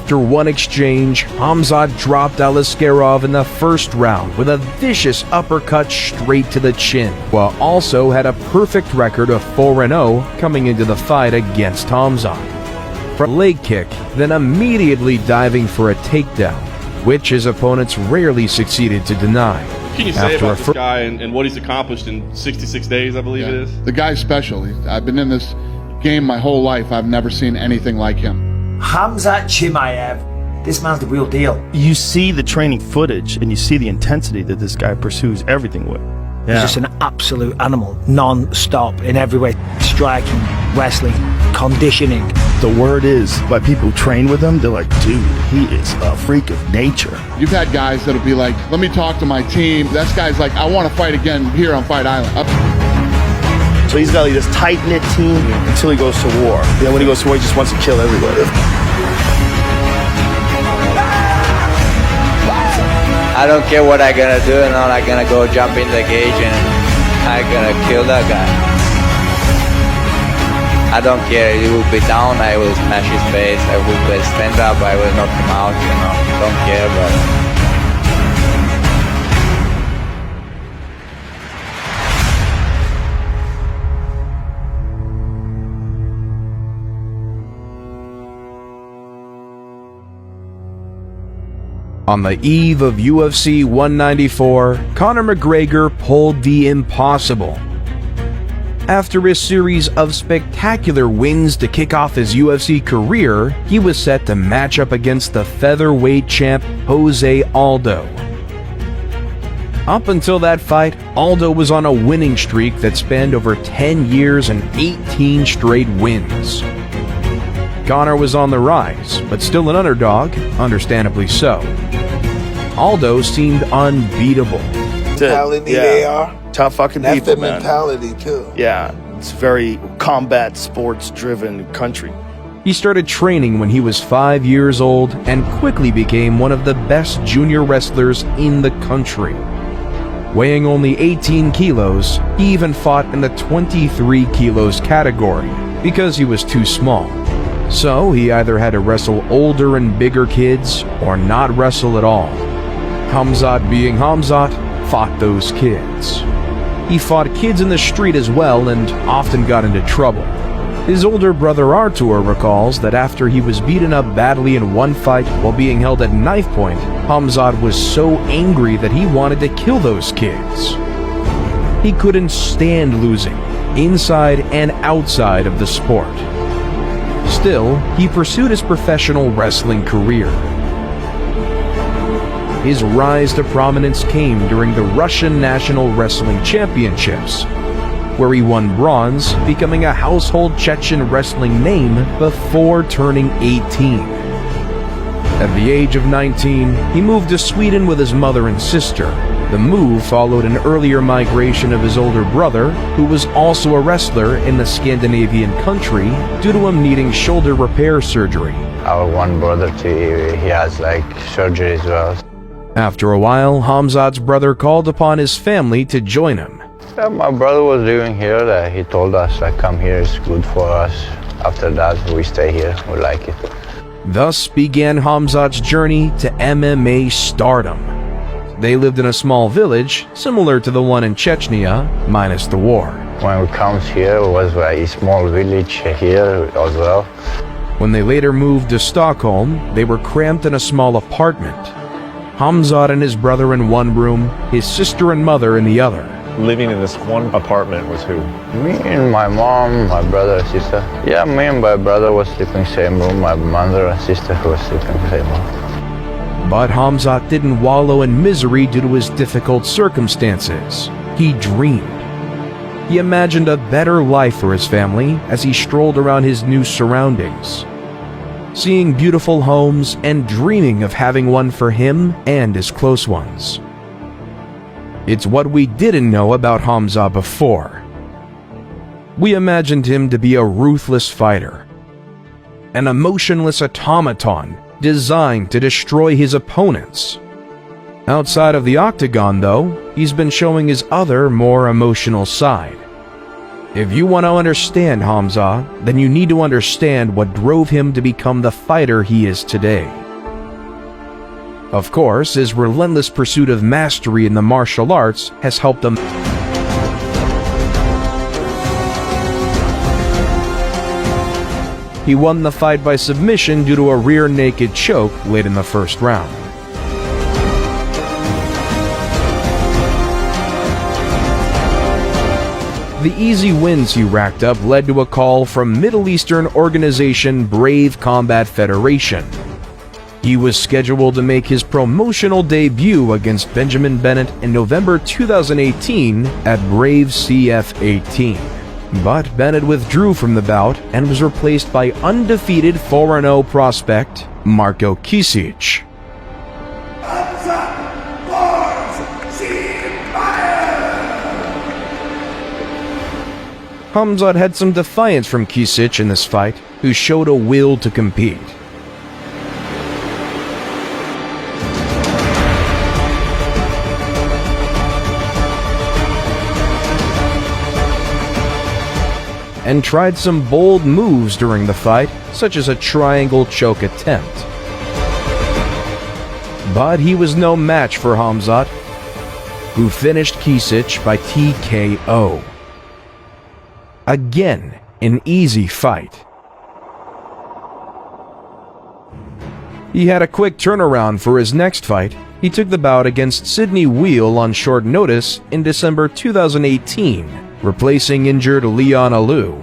After one exchange, KHAMZAT dropped Aliskerov in the first round with a vicious uppercut straight to the chin, while also had a perfect record of 4-0 coming into the fight against KHAMZAT. From a leg kick, then immediately diving for a takedown, which his opponents rarely succeeded to deny. What can you say about this guy and what he's accomplished in 66 days, I believe it is? The guy's special. I've been in this game my whole life. I've never seen anything like him. KHAMZAT CHIMAEV, this man's the real deal. You see the training footage and you see the intensity that this guy pursues everything with. He's just an absolute animal, non-stop in every way. Striking, wrestling, conditioning. The word is, by people who train with him, they're like, dude, he is a freak of nature. You've had guys that'll be like, let me talk to my team. This guy's like, I want to fight again here on Fight Island. So he's got like this tight-knit team until he goes to war. Then when he goes to war, he just wants to kill everybody. I don't care what I'm gonna do, and I'm gonna go jump in the cage and I'm gonna kill that guy. I don't care, he will be down, I will smash his face, I will stand up, I will knock him out, you know, don't care about it. On the eve of UFC 194, Conor McGregor pulled the impossible. After a series of spectacular wins to kick off his UFC career, he was set to match up against the featherweight champ Jose Aldo. Up until that fight, Aldo was on a winning streak that spanned over 10 years and 18 straight wins. Conor was on the rise, but still an underdog, understandably so. Aldo seemed unbeatable. Mentality they are. Tough fucking That's people, the man. mentality too. Yeah, it's a very combat sports-driven country. He started training when he was 5 years old and quickly became one of the best junior wrestlers in the country. Weighing only 18 kilos, he even fought in the 23 kilos category because he was too small. So he either had to wrestle older and bigger kids or not wrestle at all. KHAMZAT, being KHAMZAT, fought those kids. He fought kids in the street as well and often got into trouble. His older brother Artur recalls that after he was beaten up badly in one fight while being held at knife point, KHAMZAT was so angry that he wanted to kill those kids. He couldn't stand losing, inside and outside of the sport. Still, he pursued his professional wrestling career. His rise to prominence came during the Russian National Wrestling Championships, where he won bronze, becoming a household Chechen wrestling name before turning 18. At the age of 19, he moved to Sweden with his mother and sister. The move followed an earlier migration of his older brother, who was also a wrestler in the Scandinavian country, due to him needing shoulder repair surgery. Our one brother too, he has like surgery as well. After a while, KHAMZAT's brother called upon his family to join him. Yeah, my brother was living here, he told us like come here, it's good for us. After that we stay here, we like it. Thus began KHAMZAT's journey to MMA stardom. They lived in a small village, similar to the one in Chechnya, minus the war. When we come here, it was a small village here as well. When they later moved to Stockholm, they were cramped in a small apartment. KHAMZAT and his brother in one room, his sister and mother in the other. Living in this one apartment was who? Me and my mom, my brother and sister. Yeah, me and my brother was sleeping in the same room. My mother and sister was sleeping in the same room. But KHAMZAT didn't wallow in misery due to his difficult circumstances. He dreamed. He imagined a better life for his family as he strolled around his new surroundings, seeing beautiful homes and dreaming of having one for him and his close ones. It's what we didn't know about KHAMZAT before. We imagined him to be a ruthless fighter, an emotionless automaton designed to destroy his opponents. Outside of the octagon, though, he's been showing his other, more emotional side. If you want to understand Khamzat, then you need to understand what drove him to become the fighter he is today. Of course, his relentless pursuit of mastery in the martial arts has helped him. He won the fight by submission due to a rear naked choke late in the first round. The easy wins he racked up led to a call from Middle Eastern organization Brave Combat Federation. He was scheduled to make his promotional debut against Benjamin Bennett in November 2018 at Brave CF 18. But Bennett withdrew from the bout and was replaced by undefeated 4-0 prospect Marko Kisic. Khamzat had some defiance from Kisic in this fight, who showed a will to compete. And tried some bold moves during the fight, such as a triangle choke attempt. But he was no match for Khamzat, who finished Kisic by TKO. Again, an easy fight. He had a quick turnaround for his next fight. He took the bout against Sidney Wheel on short notice in December 2018, replacing injured Leon Alou.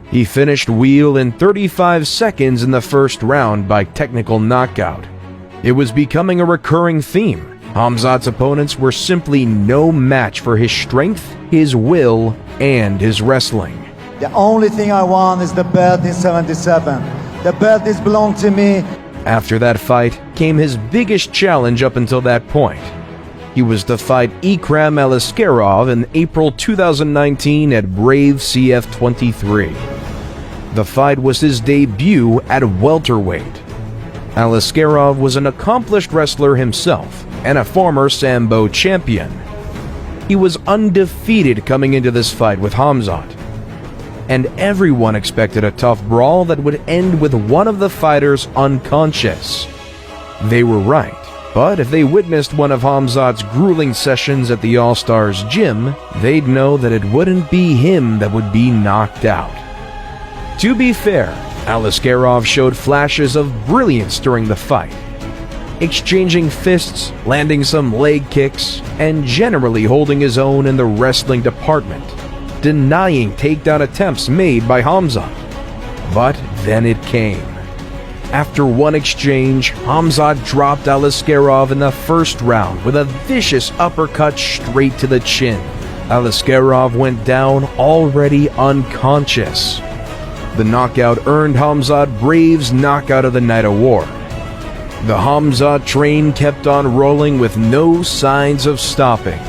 He finished Wheel in 35 seconds in the first round by technical knockout. It was becoming a recurring theme. Khamzat's opponents were simply no match for his strength, his will, and his wrestling. The only thing I want is the belt in 77. The belt is belong to me. After that fight came his biggest challenge up until that point. He was to fight Ikram Aliskerov in April 2019 at Brave CF 23. The fight was his debut at welterweight. Aliskerov was an accomplished wrestler himself and a former Sambo champion. He was undefeated coming into this fight with Khamzat, and everyone expected a tough brawl that would end with one of the fighters unconscious. They were right, but if they witnessed one of Khamzat's grueling sessions at the All-Stars gym, they'd know that it wouldn't be him that would be knocked out. To be fair, Aliskerov showed flashes of brilliance during the fight, exchanging fists, landing some leg kicks, and generally holding his own in the wrestling department, denying takedown attempts made by Khamzat. But then it came. After one exchange, Khamzat dropped Aliskerov in the first round with a vicious uppercut straight to the chin. Aliskerov went down already unconscious. The knockout earned Khamzat Brave's Knockout of the Night award. The Khamzat train kept on rolling with no signs of stopping.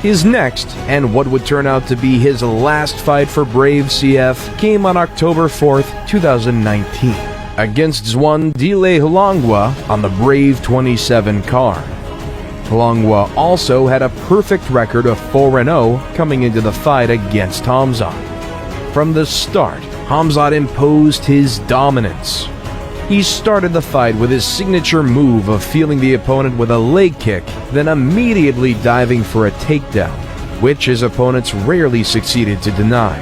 His next, and what would turn out to be his last fight for Brave CF, came on October 4th, 2019, against Zwan Dile Hulangwa on the Brave 27 card. Hulangwa also had a perfect record of 4-0 coming into the fight against Khamzat. From the start, Khamzat imposed his dominance. He started the fight with his signature move of feeling the opponent with a leg kick, then immediately diving for a takedown, which his opponents rarely succeeded to deny.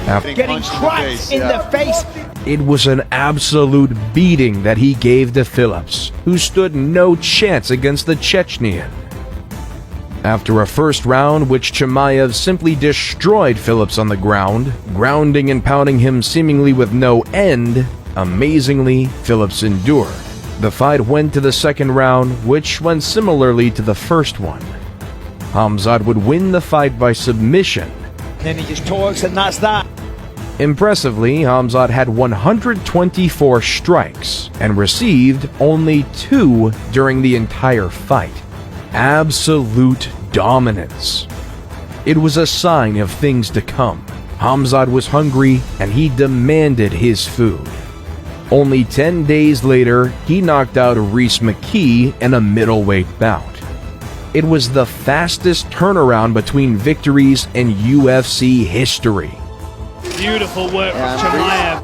After Getting cracked in the face. it was an absolute beating that he gave to Phillips, who stood no chance against the Chechnyan. After a first round which Chimaev simply destroyed Phillips on the ground, grounding and pounding him seemingly with no end, amazingly, Phillips endured. The fight went to the second round, which went similarly to the first one. Khamzat would win the fight by submission. Then he just talks and that's that. Impressively, Khamzat had 124 strikes and received only 2 during the entire fight. Absolute dominance. It was a sign of things to come. Khamzat was hungry and he demanded his food. Only 10 days later, he knocked out Reese McKee in a middleweight bout. It was the fastest turnaround between victories in UFC history. Beautiful work from Chimaev.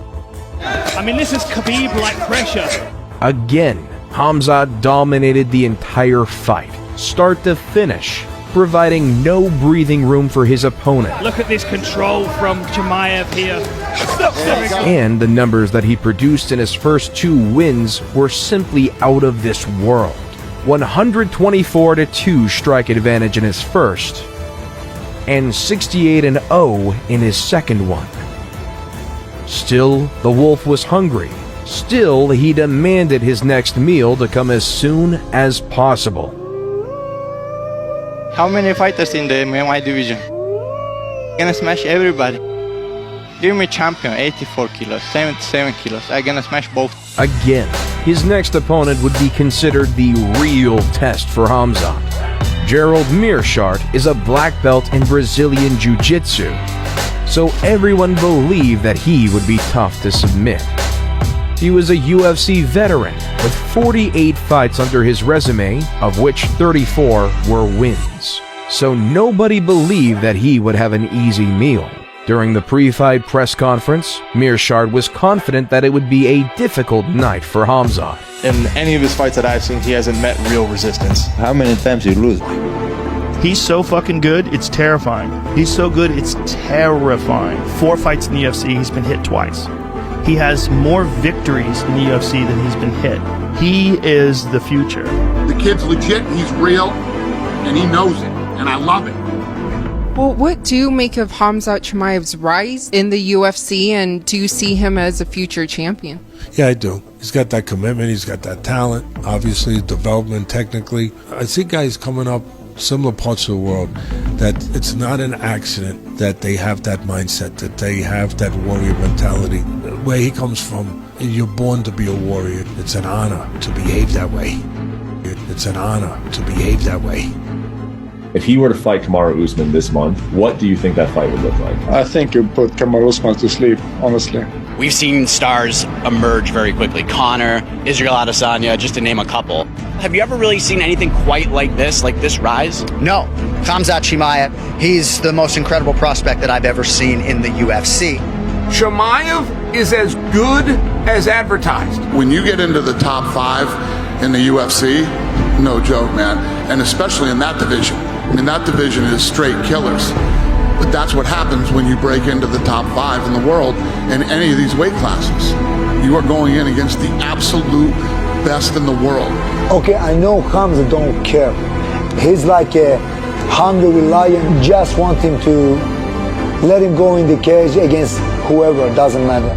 I mean, this is Khabib-like pressure. Again, KHAMZAT dominated the entire fight, start to finish, providing no breathing room for his opponent. Look at this control from Chimaev here. And the numbers that he produced in his first 2 wins were simply out of this world. 124-2 strike advantage in his first, and 68-0 in his second one. Still, the Wolf was hungry. Still, he demanded his next meal to come as soon as possible. How many fighters in the MMA division? Gonna smash everybody. Give me champion, 84 kilos, 77 kilos. I'm gonna smash both. Again, his next opponent would be considered the real test for KHAMZAT. Gerald Meerschaert is a black belt in Brazilian Jiu-Jitsu, so everyone believed that he would be tough to submit. He was a UFC veteran with 48 fights under his resume, of which 34 were wins. So nobody believed that he would have an easy meal. During the pre-fight press conference, Meerschaert was confident that it would be a difficult night for KHAMZAT. In any of his fights that I've seen, he hasn't met real resistance. How many times you lose? He's so fucking good, it's terrifying. He's so good, it's terrifying. 4 fights in the UFC, he's been hit twice. He has more victories in the UFC than he's been hit. He is the future. The kid's legit, he's real, and he knows it, and I love it. Well, what do you make of KHAMZAT Chimaev's rise in the UFC, and do you see him as a future champion? Yeah, I do. He's got that commitment, he's got that talent, obviously, development technically. I see guys coming up similar parts of the world that it's not an accident that they have that mindset, that they have that warrior mentality. Where he comes from, you're born to be a warrior. It's an honor to behave that way. It's an honor to behave that way. If he were to fight Kamaru Usman this month, what do you think that fight would look like? I think you put Kamaru Usman to sleep, honestly. We've seen stars emerge very quickly. Conor, Israel Adesanya, just to name a couple. Have you ever really seen anything quite like this rise? No. KHAMZAT Chimaev, he's the most incredible prospect that I've ever seen in the UFC. Chimaev is as good as advertised. When you get into the top 5 in the UFC, no joke, man. And especially in that division. I mean, that division is straight killers. But that's what happens when you break into the top 5 in the world in any of these weight classes. You are going in against the absolute best in the world. Okay, I know KHAMZAT don't care. He's like a hungry lion, just want him to let him go in the cage against whoever, doesn't matter.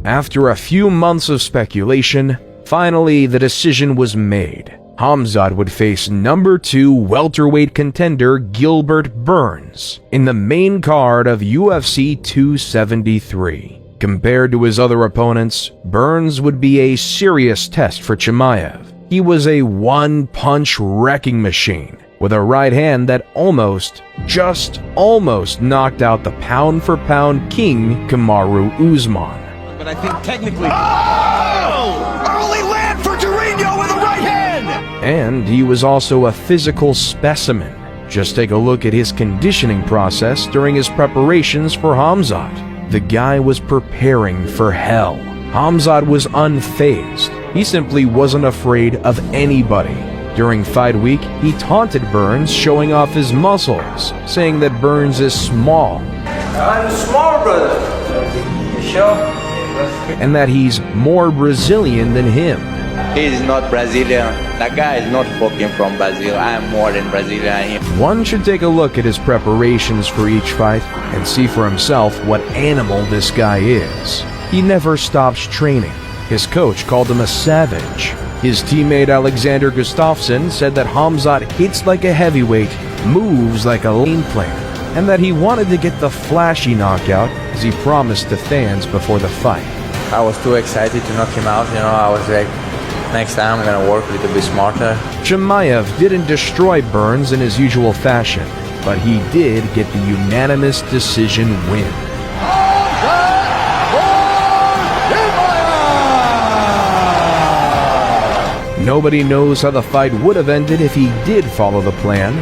After a few months of speculation, finally the decision was made. KHAMZAT would face number 2 welterweight contender Gilbert Burns in the main card of UFC 273. Compared to his other opponents, Burns would be a serious test for Chimaev. He was a one-punch wrecking machine, with a right hand that just almost knocked out the pound-for-pound king Kamaru Usman. But I think technically... Oh! Early land for Torino with a right hand! And he was also a physical specimen. Just take a look at his conditioning process during his preparations for KHAMZAT. The guy was preparing for hell. KHAMZAT was unfazed. He simply wasn't afraid of anybody. During fight week, he taunted Burns, showing off his muscles, saying that Burns is small. I'm small, brother. You sure? And that he's more Brazilian than him. He's not Brazilian. That guy is not fucking from Brazil. I am more than Brazilian than him. One should take a look at his preparations for each fight and see for himself what animal this guy is. He never stops training. His coach called him a savage. His teammate Alexander Gustafsson said that KHAMZAT hits like a heavyweight, moves like a lane player, and that he wanted to get the flashy knockout as he promised the fans before the fight. I was too excited to knock him out, I was like, next time I'm gonna work a little bit smarter. Chimaev didn't destroy Burns in his usual fashion, but he did get the unanimous decision win. Nobody knows how the fight would have ended if he did follow the plan,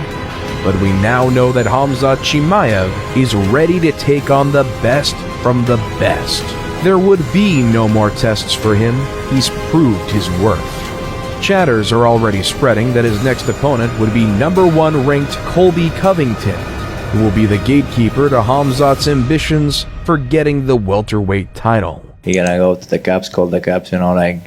but we now know that KHAMZAT CHIMAEV is ready to take on the best from the best. There would be no more tests for him. He's proved his worth. Chatters are already spreading that his next opponent would be #1 ranked Colby Covington, who will be the gatekeeper to KHAMZAT's ambitions for getting the welterweight title. He gonna go to the cups, call the cups, you know, like